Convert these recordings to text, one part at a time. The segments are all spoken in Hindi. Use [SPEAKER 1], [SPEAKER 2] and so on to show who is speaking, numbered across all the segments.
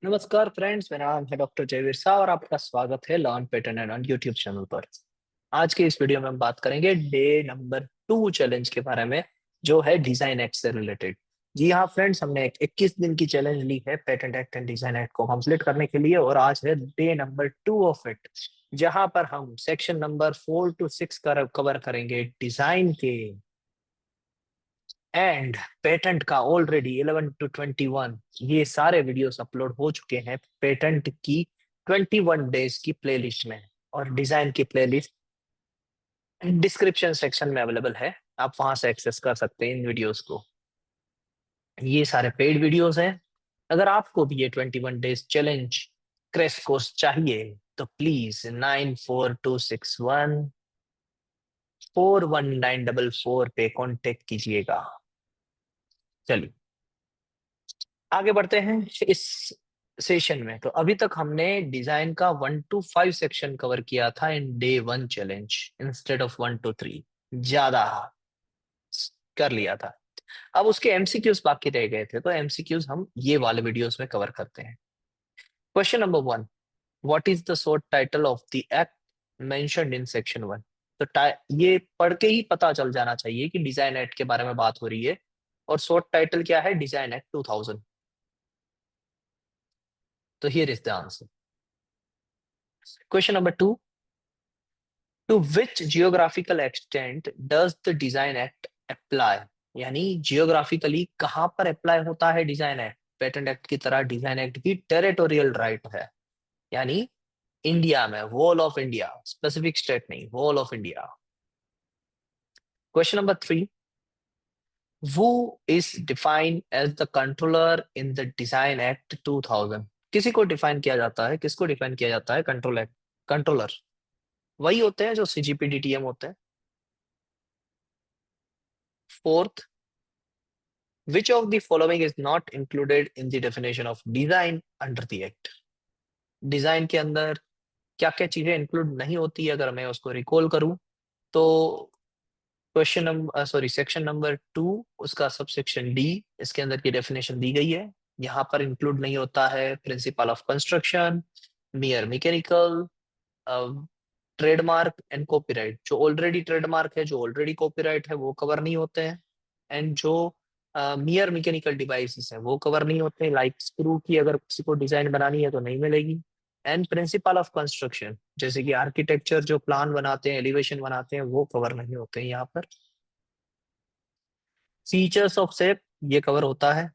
[SPEAKER 1] नमस्कार फ्रेंड्स, मेरा नाम है डॉक्टर जयवीर शाह और आपका स्वागत है learn pattern and on YouTube channel पर। आज के इस वीडियो में हम बात करेंगे डे नंबर 2 चैलेंज के बारे में, जो है डिजाइन एक्ट से रिलेटेड। जी हाँ फ्रेंड्स, हमने एक 21 दिन की चैलेंज ली है patent act and design act को कंप्लीट करने के लिए, और आज है डे नंबर 2 ऑफ इट, जहां पर हम सेक्शन नंबर 4 to 6 कवर करेंगे डिजाइन के। एंड पेटेंट का ऑलरेडी 11 to 21 ये सारे वीडियोस अपलोड हो चुके हैं पेटेंट की 21 डेज की प्लेलिस्ट में, और डिजाइन की प्लेलिस्ट डिस्क्रिप्शन सेक्शन में अवेलेबल है। आप वहां से एक्सेस कर सकते हैं इन वीडियोस को। ये सारे पेड वीडियोस हैं। अगर आपको भी ये 21 डेज चैलेंज क्रैश कोर्स चाहिए तो प्लीज 9426141944 पे कांटेक्ट कीजिएगा। चलिए आगे बढ़ते हैं इस सेशन में। तो अभी तक हमने डिजाइन का 1 to 5 सेक्शन कवर किया था in day 1 challenge, instead of 1 to 3 ज्यादा कर लिया था। अब उसके एमसीक्यूज बाकी रह गए थे, तो एमसीक्यूज हम ये वाले वीडियोस में कवर करते हैं। Question number 1, what is the short title of the act mentioned in section 1? तो ये पढ़ के ही पता चल जाना चाहिए कि डिजाइन एक्ट के बारे में बात हो रही है, और शॉर्ट टाइटल क्या है? Design act 2000। तो here is the answer. Question number 2, to which geographical extent does the design act apply? यानी जियोग्राफिकली कहां पर अप्लाई होता है डिजाइन एक्ट? पेटेंट एक्ट की तरह डिजाइन एक्ट की टेरिटोरियल राइट है, यानी इंडिया में, whole of India, specific state नहीं, whole of India. Question number 3, who is defined as the controller in the design act 2000? किसी को डिफाइन किया जाता है, किसको डिफाइन किया जाता है कंट्रोल एक्ट? कंट्रोलर वही होते हैं जो सीजीपीडीटीएम होते हैं। Fourth, which of the following is not included in the definition of design under the act? Design के अंदर क्या क्या चीजें इंक्लूड नहीं होती है, अगर मैं उसको रिकॉल करूं तो question number sorry section number 2 उसका सब सेक्शन डी, इसके अंदर की डेफिनेशन दी गई है। यहाँ पर इंक्लूड नहीं होता है principle of construction, mere mechanical, trademark and copyright. जो ऑलरेडी ट्रेडमार्क है, जो ऑलरेडी कॉपीराइट है, वो कवर नहीं होते हैं। एंड जो मियर मैकेनिकल डिवाइसेस हैं वो कवर नहीं होते, लाइक स्क्रू की अगर किसी को डिजाइन बनानी है तो नहीं मिलेगी। एंड प्रिंसिपल ऑफ कंस्ट्रक्शन, जैसे कि आर्किटेक्चर जो प्लान बनाते हैं, एलिवेशन बनाते हैं, वो कवर नहीं होते हैं यहाँ पर। फीचर्स ऑफ शेप ये कवर होता है।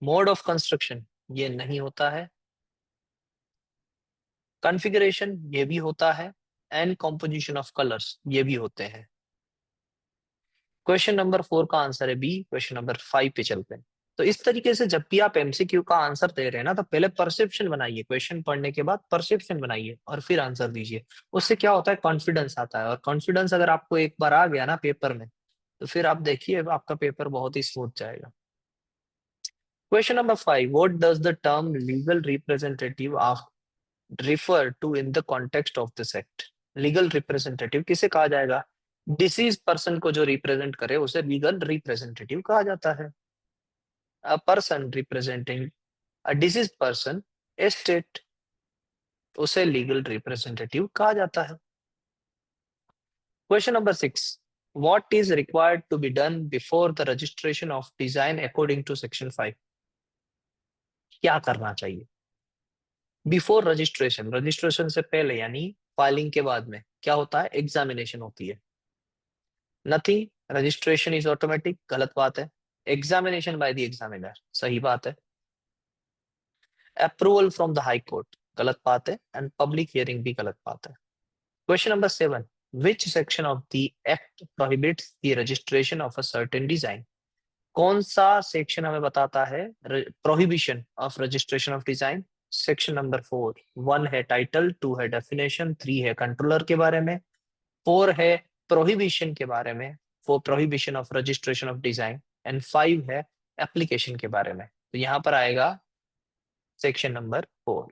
[SPEAKER 1] मोड ऑफ कंस्ट्रक्शन ये नहीं होता है। कॉन्फ़िगरेशन ये भी होता है। एंड कॉम्पोजिशन ऑफ कलर्स ये भी होते हैं। क्वेश्चन नंबर 4 का आंसर है बी। क्वेश्चन नंबर 5 पे चलते हैं। तो इस तरीके से जब भी आप एमसीक्यू का आंसर दे रहे हैं ना, तो पहले परसेप्शन बनाइए, क्वेश्चन पढ़ने के बाद परसेप्शन बनाइए और फिर आंसर दीजिए। उससे क्या होता है? कॉन्फिडेंस आता है, और कॉन्फिडेंस अगर आपको एक बार आ गया ना पेपर में, तो फिर आप देखिए आपका पेपर बहुत ही स्मूथ जाएगा। Question number 5, what does the term legal representative of refer to in the context of this act? Legal representative किसे कहा जाएगा? डिसीज पर्सन को जो रिप्रेजेंट करे उसे लीगल रिप्रेजेंटेटिव कहा जाता है। A person representing a deceased person, a state, उसे लीगल रिप्रेजेंटेटिव कहा जाता है। Question number 6, what is required to be done before the registration of design according to section 5? क्या करना चाहिए बिफोर रजिस्ट्रेशन? रजिस्ट्रेशन से पहले यानी फाइलिंग के बाद में क्या होता है? एग्जामिनेशन होती है। नथिंग, रजिस्ट्रेशन इज ऑटोमेटिक, गलत बात है। एग्जामिनेशन बाय द एग्जामिनर, सही बात है। Approval from the high court, गलत बात है। एंड पब्लिक हियरिंग भी गलत बात है। Question number 7, which section of the act prohibits the registration of a certain design? कौन सा सेक्शन हमें बताता है prohibition of registration of design? Section number 4। 1 है टाइटल, 2 है डेफिनेशन, 3 है कंट्रोलर के बारे में, 4 है प्रोहिबिशन के बारे में, for prohibition of registration of design, and 5 है एप्लीकेशन के बारे में। तो यहाँ पर आएगा section number 4।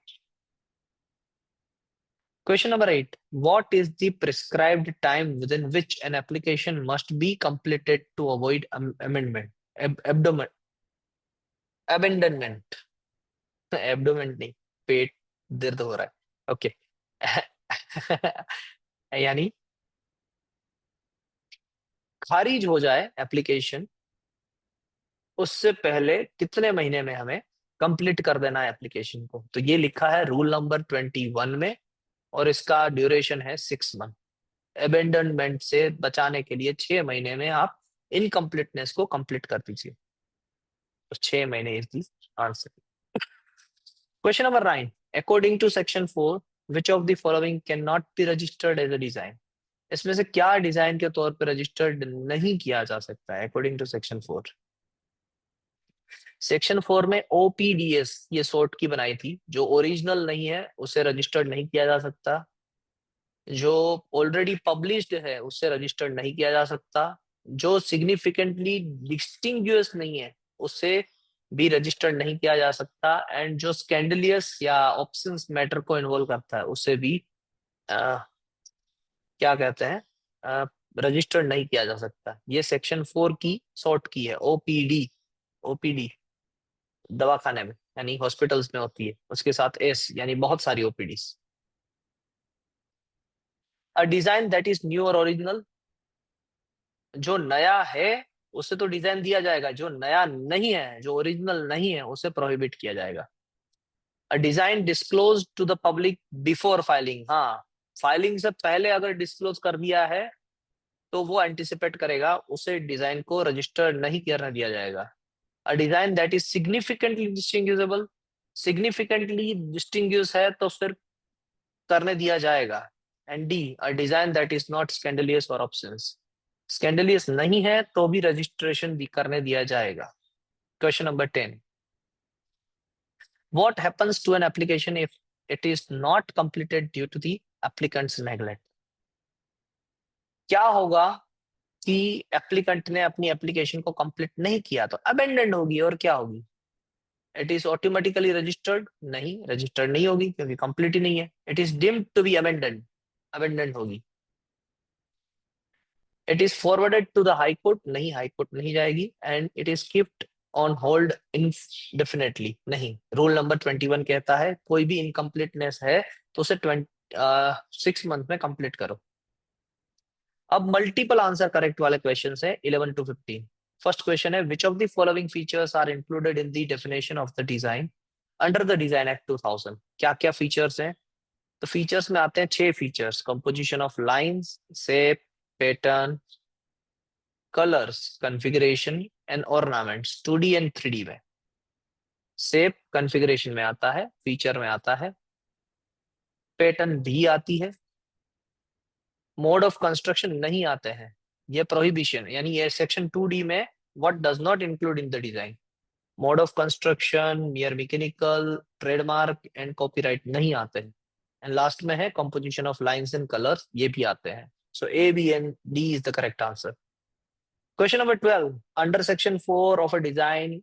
[SPEAKER 1] Question number 8, what is the prescribed time within which an application must be completed to avoid amendment, abandonment? Abdomen नहीं, पेट दर्द हो रहा है, ओके। यानी खारिज हो जाए एप्लीकेशन, उससे पहले कितने महीने में हमें कंप्लीट कर देना है एप्लीकेशन को। तो ये लिखा है रूल नंबर 21 में, और इसका ड्यूरेशन है 6 मंथ। अबेंडनमेंट से बचाने के लिए 6 महीने में आप इनकम्प्लीटनेस को कंप्लीट कर दीजिए। तो 6 महीने is the answer. Question number 9, according to section 4 which of the following can not be registered as a design. इसमें से क्या डिजाइन के तौर पर रजिस्टर्ड नहीं किया जा सकता है अकॉर्डिंग टू सेक्शन 4। सेक्शन 4 में ओपीडीएस ये सॉर्ट की बनाई थी, जो ओरिजिनल नहीं है उसे रजिस्टर्ड नहीं किया जा सकता, जो ऑलरेडी पब्लिश्ड है उससे रजिस्टर्ड नहीं किया जा सकता, जो सिग्निफिकेंटली डिस्टिंग्विश नहीं है उससे भी रजिस्टर्ड नहीं किया जा सकता, एंड जो स्कैंडलियस या ऑप्शंस मैटर को इन्वॉल्व करता है उससे भी अ, क्या कहते हैं, रजिस्टर्ड नहीं किया जा सकता। ये सेक्शन 4 की सॉर्ट की है, ओपीडी। ओपीडी दवाखाने में यानी हॉस्पिटल्स में होती है, उसके साथ एस यानी बहुत सारी OPD. A design that is new और ओरिजिनल, जो नया है उसे तो डिजाइन दिया जाएगा, जो नया नहीं है, जो ओरिजिनल नहीं है, उसे प्रोहिबिट किया जाएगा। A design disclose to the public before filing, हाँ, फाइलिंग से पहले अगर डिस्क्लोज कर दिया है तो वो एंटिसिपेट करेगा, उसे डिजाइन को रजिस्टर नहीं करने दिया जाएगा। A design that is significantly distinguishable, significantly distinguish है तो फिर करने दिया जाएगा। And D, a design that is not scandalous or options, स्कैंडलियस नहीं है तो भी रजिस्ट्रेशन करने दिया जाएगा। Question number 10, what happens to an application if it is not completed due to the applicant's neglect. क्या होगा कि एप्लीकेंट ने अपनी एप्लीकेशन को कंप्लीट नहीं किया तो अबेंडेंड होगी, और क्या होगी, इट इज ऑटोमेटिकली रजिस्टर्ड, नहीं रजिस्टर्ड नहीं होगी क्योंकि कंप्लीट ही नहीं है। It is deemed to be abandoned, abandoned होगी। It is forwarded to the high court, नहीं हाई कोर्ट नहीं जाएगी। And it is keeped on hold indefinitely, नहीं। रूल नंबर 21 कहता है कोई भी इनकम्प्लीटनेस है तो उसे 6 मंथ में कंप्लीट करो। अब मल्टीपल आंसर करेक्ट वाले क्वेश्चन है 11 to 15। फर्स्ट क्वेश्चन है which of the following features are included in the definition of the design under the design act 2000। क्या क्या फीचर्स हैं। तो फीचर्स में आते हैं 6 features, composition of lines, shape, pattern, colours, configuration and ornaments 2D and 3D में। शेप कॉन्फ़िगरेशन में आता है, फीचर में आता है, पैटर्न भी आती है, मोड ऑफ कंस्ट्रक्शन नहीं आते हैं, ये प्रोहिबिशन यानी ये सेक्शन 2D में what does not include in the design. Mode of construction, mere mechanical, trademark and copyright नहीं आते हैं। एंड लास्ट में है composition of lines and colours, ये भी आते हैं। So A B and D is the correct answer. Question number 12, under section 4 of a design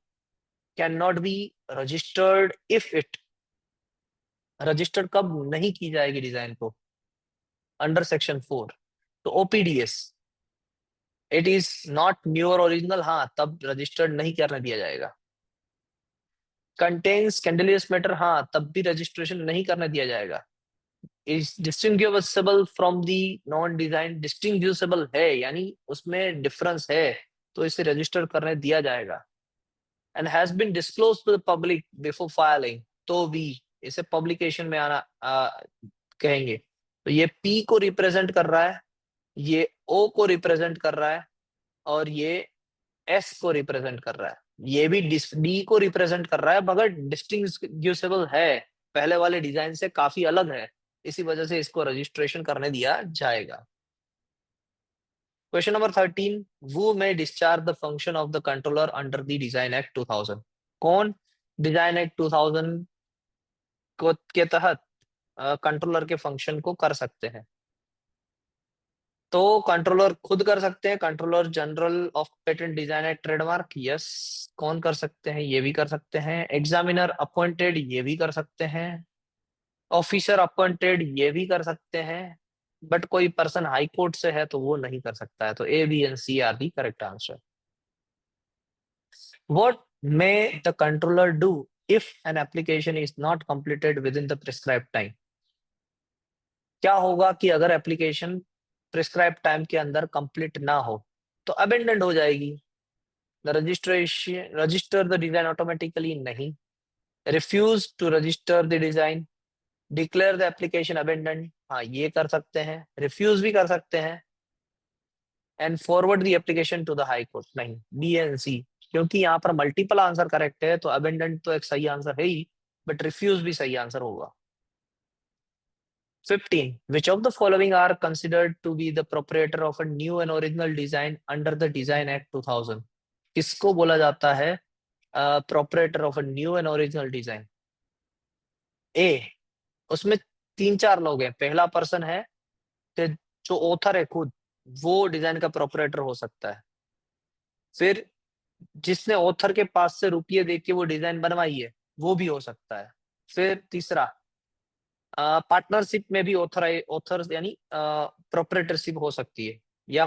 [SPEAKER 1] can not be registered if it, registered कब नहीं की जाएगी डिजाइन को अंडर सेक्शन 4। तो ओपीडीएस, इट इज नॉट न्यू और ओरिजिनल, हाँ तब रजिस्टर्ड नहीं करने दिया जाएगा। कंटेन स्कैंडलियस मैटर, हाँ तब भी रजिस्ट्रेशन नहीं करने दिया जाएगा। Is distinguishable from the non design, distinguishable है यानी उसमें डिफरेंस है तो इसे रजिस्टर करने दिया जाएगा। And has been disclose to the public before filing, तो भी इसे पब्लिकेशन में आना कहेंगे। तो ये पी को रिप्रेजेंट कर रहा है, ये ओ को रिप्रेजेंट कर रहा है, और ये एस को रिप्रेजेंट कर रहा है। ये भी डी को रिप्रेजेंट कर रहा है मगर डिस्टिंग्विशेबल है, पहले वाले डिजाइन से काफी अलग है, इसी वजह से इसको रजिस्ट्रेशन करने दिया जाएगा। Question number 13, who may discharge the function of the controller under the Design Act 2000। कौन डिजाइन एक्ट 2000 को के तहत कंट्रोलर के फंक्शन को कर सकते हैं। तो कंट्रोलर खुद कर सकते हैं, controller general of patent design and trademark, yes. कौन कर सकते हैं, ये भी कर सकते हैं। एग्जामिनर अपॉइंटेड, ये भी कर सकते हैं। ऑफिसर अपॉइंटेड, ये भी कर सकते हैं। बट कोई पर्सन हाई कोर्ट से है तो वो नहीं कर सकता है। तो A B and C are the correct answer. What may the controller do if an application is not completed within the prescribed time, क्या होगा कि अगर एप्लीकेशन प्रिस्क्राइब टाइम के अंदर कंप्लीट ना हो तो अबेंडेंड हो जाएगी। The registration register the design automatically, नहीं। Refuse to register the design, declare the application abandoned, हाँ ये कर सकते हैं, रिफ्यूज भी कर सकते हैं। And forward the application to the high court, नहीं। बी एंड सी, क्योंकि यहाँ पर मल्टीपल आंसर करेक्ट है तो अबेंडेंड तो एक सही आंसर है ही, बट रिफ्यूज भी सही आंसर होगा। 15. Which of the following are considered to be the proprietor of a new and original design under the Design Act 2000? किसको बोला जाता है proprietor of a new and original design? ए, उसमें तीन चार लोग हैं। पहला पर्सन है कि जो ऑथर है खुद, वो डिजाइन का प्रोपरेटर हो सकता है। फिर जिसने ऑथर के पास से रुपये दे के वो डिजाइन बनवाई है, वो भी हो सकता है। फिर तीसरा, पार्टनरशिप में भी ऑथर यानी प्रोपरेटरशिप हो सकती है। या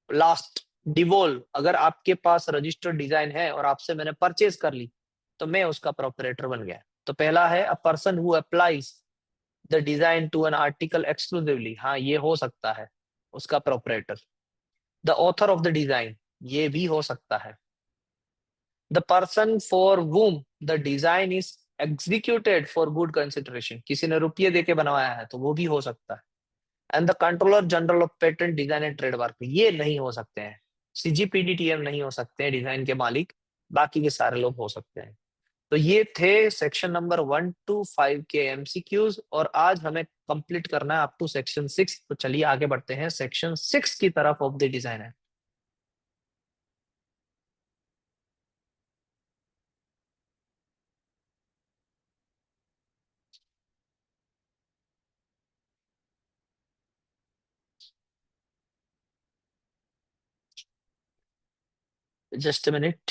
[SPEAKER 1] लास्ट, डिवोल्व, अगर आपके पास रजिस्टर्ड डिजाइन है और आपसे मैंने परचेज कर ली तो मैं उसका प्रोपरेटर बन गया। तो पहला है a person who applies the design to an article exclusively, हाँ ये हो सकता है उसका proprietor. The author of the design, ये भी हो सकता है। The person for whom the design is executed for good consideration, किसी ने रुपये देके बनवाया है तो वो भी हो सकता है। And the controller general of patent design and trademark, ये नहीं हो सकते हैं। सीजीपीडीटीएम नहीं हो सकते हैं डिजाइन के मालिक, बाकी के सारे लोग हो सकते हैं। तो ये थे सेक्शन नंबर 1 to 5 के एमसीक्यूज, और आज हमें कंप्लीट करना है अप टू सेक्शन 6। तो चलिए आगे बढ़ते हैं सेक्शन 6 की तरफ ऑफ द डिजाइन है। Just a minute.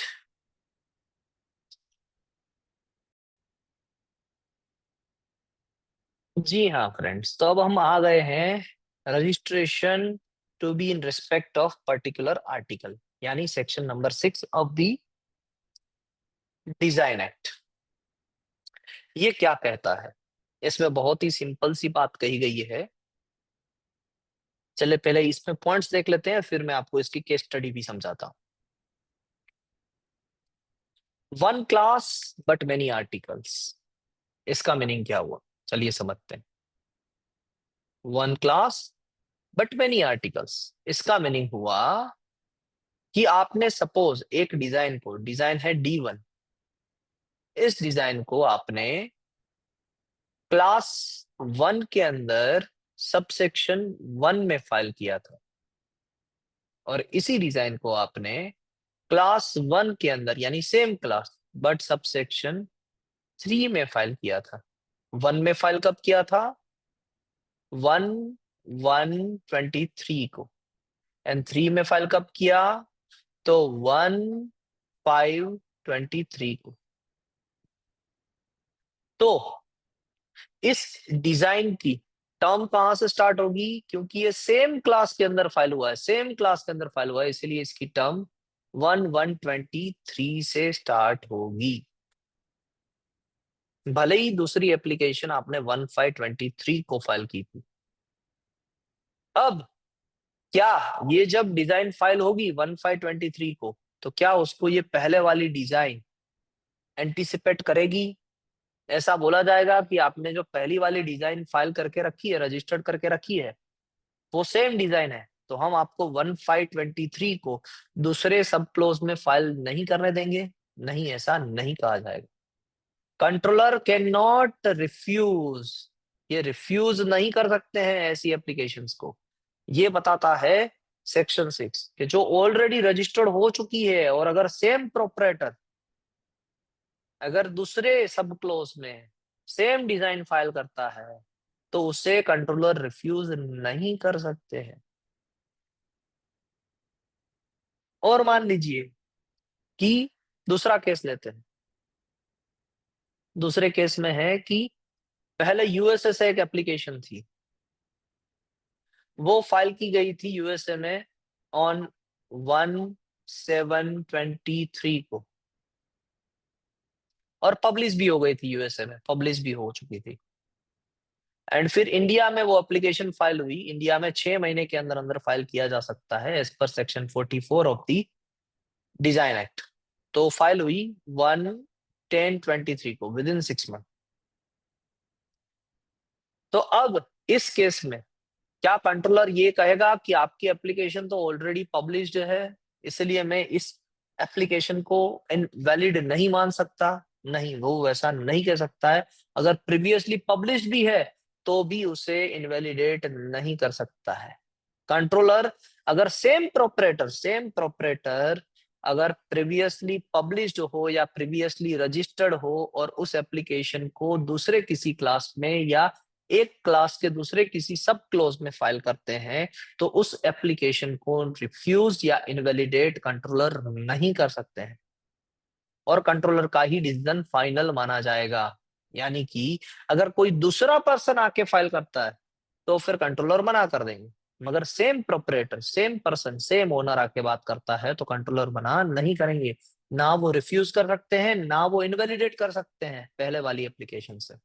[SPEAKER 1] जी हाँ फ्रेंड्स, तो अब हम आ गए हैं registration to be in respect of particular article, यानी section number 6 of the design act. ये क्या कहता है? इसमें बहुत ही सिंपल सी बात कही गई है। चले पहले इसमें पॉइंट्स देख लेते हैं, फिर मैं आपको इसकी केस स्टडी भी समझाता हूँ। One class but many articles, इसका मीनिंग क्या हुआ? चलिए समझते हैं। One class but many articles, इसका मीनिंग हुआ कि आपने सपोज एक डिजाइन को, डिजाइन है D1, इस डिजाइन को आपने क्लास 1 के अंदर सबसेक्शन 1 में फाइल किया था, और इसी डिजाइन को आपने क्लास 1 के अंदर यानी सेम क्लास बट सबसेक्शन 3 में फाइल किया था। 1 में फाइल कब किया था? 1/1/23 को। एंड 3 में फाइल कब किया? तो 1/5/23 को। तो इस डिजाइन की टर्म कहां से स्टार्ट होगी? क्योंकि ये सेम क्लास के अंदर फाइल हुआ है, सेम क्लास के अंदर फाइल हुआ है, इसलिए इसकी टर्म 1/1/23 से स्टार्ट होगी। भले ही दूसरी एप्लीकेशन आपने 1/5/23 को फाइल की थी। अब क्या ये जब डिजाइन फाइल होगी 1/5/23 को, तो क्या उसको ये पहले वाली डिजाइन एंटीसिपेट करेगी? ऐसा बोला जाएगा कि आपने जो पहली वाली डिजाइन फाइल करके रखी है, रजिस्टर्ड करके रखी है, वो सेम डिजाइन है, तो हम आपको 1/5/23 को दूसरे सब क्लोज में फाइल नहीं करने देंगे। नहीं, ऐसा नहीं कहा जाएगा। कंट्रोलर कैन नॉट रिफ्यूज, ये रिफ्यूज नहीं कर सकते हैं ऐसी एप्लीकेशंस को। ये बताता है सेक्शन 6 कि जो ऑलरेडी रजिस्टर्ड हो चुकी है, और अगर सेम प्रोपरेटर अगर दूसरे सब क्लोज में सेम डिजाइन फाइल करता है तो उसे कंट्रोलर रिफ्यूज नहीं कर सकते हैं। और मान लीजिए कि दूसरा केस लेते हैं। दूसरे केस में है कि पहले यूएसए से एक एप्लीकेशन थी, वो फाइल की गई थी यूएसए में ऑन 1/7/23 को। और पब्लिश भी हो गई थी, यूएसए में पब्लिश भी हो चुकी थी। एंड फिर इंडिया में वो एप्लीकेशन फाइल हुई। इंडिया में 6 महीने के अंदर अंदर फाइल किया जा सकता है as per section 44 of the design act. तो फाइल हुई 1/10/23 को, विद इन 6 मंथ। तो अब इस केस में क्या कंट्रोलर ये कहेगा कि आपकी एप्लीकेशन तो ऑलरेडी पब्लिश्ड है, इसलिए मैं इस एप्लीकेशन को इनवैलिड नहीं मान सकता? नहीं, वो वैसा नहीं कह सकता है। अगर प्रीवियसली पब्लिश्ड भी है तो भी उसे इनवैलिडेट नहीं कर सकता है कंट्रोलर। अगर सेम प्रोपरेटर अगर प्रीवियसली पब्लिश्ड हो या प्रीवियसली रजिस्टर्ड हो और उस एप्लीकेशन को दूसरे किसी क्लास में या एक क्लास के दूसरे किसी सब क्लोज में फाइल करते हैं, तो उस एप्लीकेशन को रिफ्यूज या इनवैलिडेट कंट्रोलर नहीं कर सकते हैं और कंट्रोलर का ही डिसीजन फाइनल माना जाएगा। यानी कि अगर कोई दूसरा पर्सन आके फाइल करता है तो फिर कंट्रोलर मना कर देंगे, मगर same proprietor, same person, same owner आके बात करता है तो कंट्रोलर मना नहीं करेंगे। ना वो रिफ्यूज कर सकते हैं, ना वो इनवैलिडेट कर सकते हैं पहले वाली एप्लीकेशन से।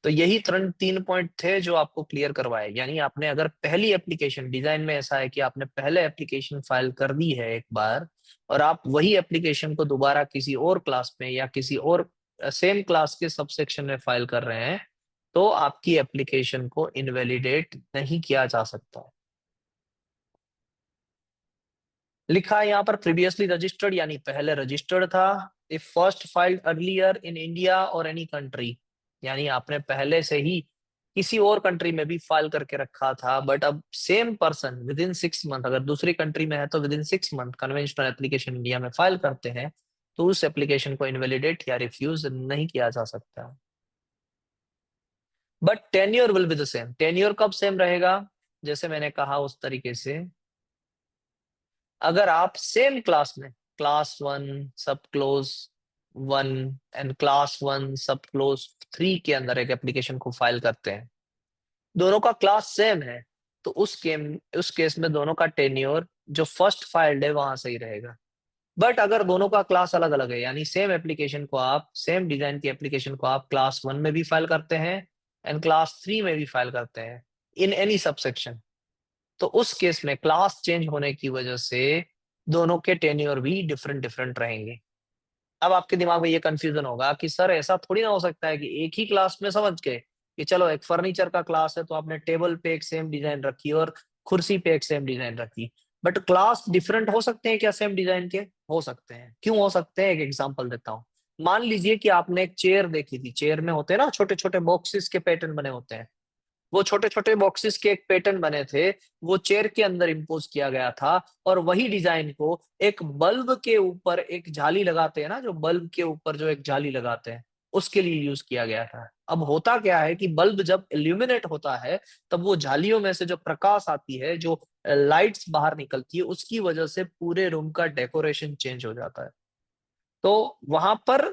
[SPEAKER 1] तो यही 3 पॉइंट थे जो आपको क्लियर करवाए। यानी आपने अगर पहली एप्लीकेशन, डिजाइन में ऐसा है कि आपने पहले एप्लीकेशन फाइल कर दी है एक बार और आप वही एप्लीकेशन को दोबारा किसी और क्लास में या किसी और सेम क्लास के सबसेक्शन में फाइल कर रहे हैं, तो आपकी एप्लीकेशन को इनवैलिडेट नहीं किया जा सकता। लिखा है यहाँ पर प्रीवियसली रजिस्टर्ड, यानी पहले रजिस्टर्ड था। If first filed earlier in India और एनी कंट्री, यानी आपने पहले से ही किसी और कंट्री में भी फाइल करके रखा था, बट अब same person with in 6 month, अगर दूसरी कंट्री में है तो with in 6 month conventional application India में फाइल करते हैं, तो उस एप्लीकेशन को इनवैलिडेट या रिफ्यूज नहीं किया जा सकता। But tenure will be the same. Tenure कब सेम रहेगा? जैसे मैंने कहा उस तरीके से, अगर आप सेम क्लास में क्लास 1 सब क्लोज 1 एंड क्लास 1 सब क्लोज 3 के अंदर एक एप्लीकेशन को फाइल करते हैं, दोनों का क्लास सेम है, तो उस केस में दोनों का टेन्योर जो फर्स्ट फाइल्ड है वहां सही रहेगा। बट अगर दोनों का क्लास अलग अलग है, यानी सेम एप्लीकेशन को आप, सेम डिजाइन की एप्लीकेशन को आप क्लास 1 में भी फाइल करते हैं एंड क्लास 3 में भी फाइल करते हैं इन एनी सबसेक्शन, तो उस केस में क्लास चेंज होने की वजह से दोनों के टेन्योर भी डिफरेंट डिफरेंट रहेंगे। अब आपके दिमाग में ये कंफ्यूजन होगा कि सर ऐसा थोड़ी ना हो सकता है कि एक ही क्लास में समझ गए कि चलो एक फर्नीचर का क्लास है तो आपने टेबल पे एक सेम डिजाइन रखी और कुर्सी पे एक सेम डिजाइन रखी, बट क्लास डिफरेंट हो सकते हैं क्या सेम डिजाइन के? हो सकते हैं। क्यों हो सकते हैं? एक एग्जांपल देता हूँ। मान लीजिए कि आपने एक चेयर देखी थी, चेयर में होते हैं ना छोटे छोटे बॉक्सेस के पैटर्न बने होते हैं, वो छोटे छोटे बॉक्सेस के एक पैटर्न बने थे, वो चेयर के अंदर इम्पोज किया गया था, और वही डिजाइन को एक बल्ब के ऊपर एक जाली लगाते हैं ना, जो बल्ब के ऊपर जो एक जाली लगाते हैं, उसके लिए यूज किया गया था। अब होता क्या है कि बल्ब जब इल्यूमिनेट होता है तब वो जालियों में से जो प्रकाश आती है, जो लाइट्स बाहर निकलती है, उसकी वजह से पूरे रूम का डेकोरेशन चेंज हो जाता है। तो वहां पर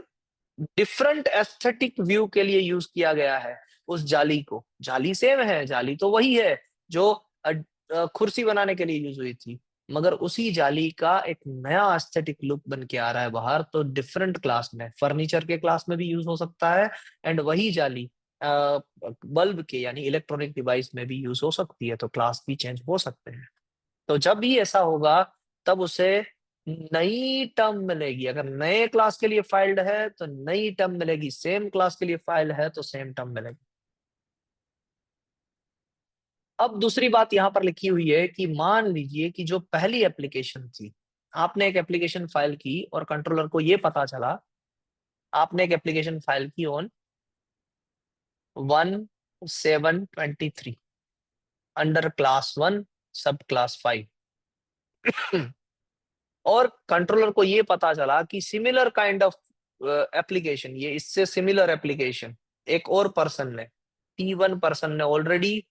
[SPEAKER 1] डिफरेंट एस्थेटिक व्यू के लिए यूज किया गया है उस जाली को। जाली सेम है, जाली तो वही है जो कुर्सी बनाने के लिए यूज हुई थी, मगर उसी जाली का एक नया एस्थेटिक लुक बन के आ रहा है बाहर, तो डिफरेंट क्लास में, फर्नीचर के क्लास में भी यूज हो सकता है एंड वही जाली बल्ब के यानी इलेक्ट्रॉनिक डिवाइस में भी यूज हो सकती है, तो क्लास भी चेंज हो सकते हैं। तो जब भी ऐसा होगा तब उसे नई टर्म मिलेगी। अगर नए क्लास के लिए फाइल्ड है तो नई टर्म मिलेगी, सेम क्लास के लिए फाइल है तो सेम टर्म मिलेगी। अब दूसरी बात यहां पर लिखी हुई है कि मान लीजिए कि जो पहली एप्लीकेशन थी, आपने एक एप्लीकेशन फाइल की और कंट्रोलर को यह पता चला, आपने एक एप्लीकेशन फाइल की ऑन 1/7/23 अंडर क्लास 1 सब क्लास 5 और कंट्रोलर को ये पता चला कि सिमिलर काइंड ऑफ एप्लीकेशन, ये इससे सिमिलर एप्लीकेशन एक और पर्सन ने, T1 पर्सन ने ऑलरेडी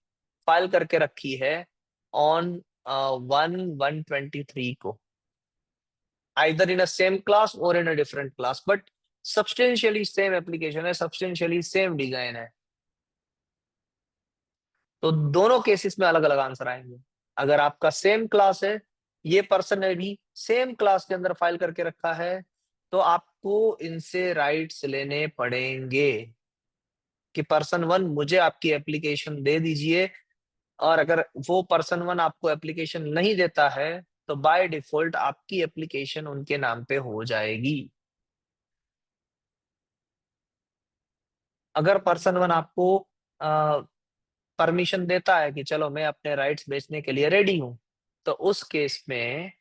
[SPEAKER 1] फाइल करके रखी है ऑन 1/1/23 को, either in a same class or in a different class, but substantially same application है, सब्सटेंशियली सेम डिजाइन है। तो दोनों केसेस में अलग अलग आंसर आएंगे। अगर आपका सेम क्लास है, ये पर्सन ने भी सेम क्लास के अंदर फाइल करके रखा है, तो आप आपको इनसे राइट्स लेने पड़ेंगे कि पर्सन वन मुझे आपकी एप्लीकेशन दे दीजिए, और अगर वो पर्सन वन आपको एप्लीकेशन नहीं देता है तो बाय डिफॉल्ट आपकी एप्लीकेशन उनके नाम पे हो जाएगी। अगर पर्सन वन आपको परमिशन देता है कि चलो मैं अपने राइट्स बेचने के लिए रेडी हूं, तो उस केस में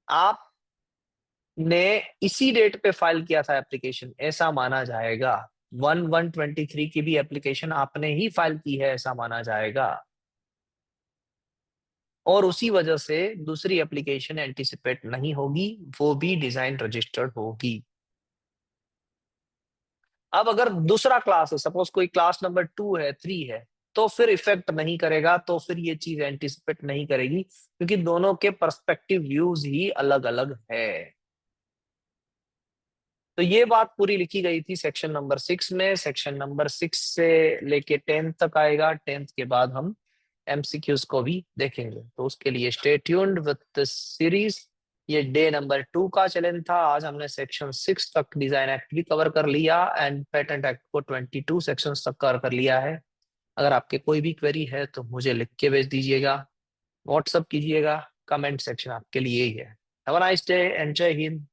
[SPEAKER 1] आपने इसी डेट पे फाइल किया था एप्लीकेशन ऐसा माना जाएगा। 1/1/23 की भी एप्लीकेशन आपने ही फाइल की है ऐसा माना जाएगा, और उसी वजह से दूसरी एप्लीकेशन एंटीसिपेट नहीं होगी, वो भी डिजाइन रजिस्टर्ड होगी। अब अगर दूसरा क्लास है, सपोज कोई क्लास नंबर 2 है, 3 है, तो फिर इफेक्ट नहीं करेगा, तो फिर ये चीज एंटीसिपेट नहीं करेगी, क्योंकि दोनों के पर्सपेक्टिव व्यूज ही अलग अलग है। तो ये बात पूरी लिखी गई थी सेक्शन नंबर 6 में। सेक्शन नंबर 6 से लेके 10th तक आएगा। 10th के बाद हम एमसीक्यूज को भी देखेंगे, तो उसके लिए stay tuned with this series. ये डे नंबर 2 का चैलेंज था। आज हमने सेक्शन 6 तक डिजाइन एक्ट भी कवर कर लिया एंड पेटेंट एक्ट को 22 सेक्शंस तक कवर कर लिया है। अगर आपके कोई भी क्वेरी है तो मुझे लिख के भेज दीजिएगा, व्हाट्सअप कीजिएगा, कमेंट सेक्शन आपके लिए ही है। Have a nice day and जय हिंद।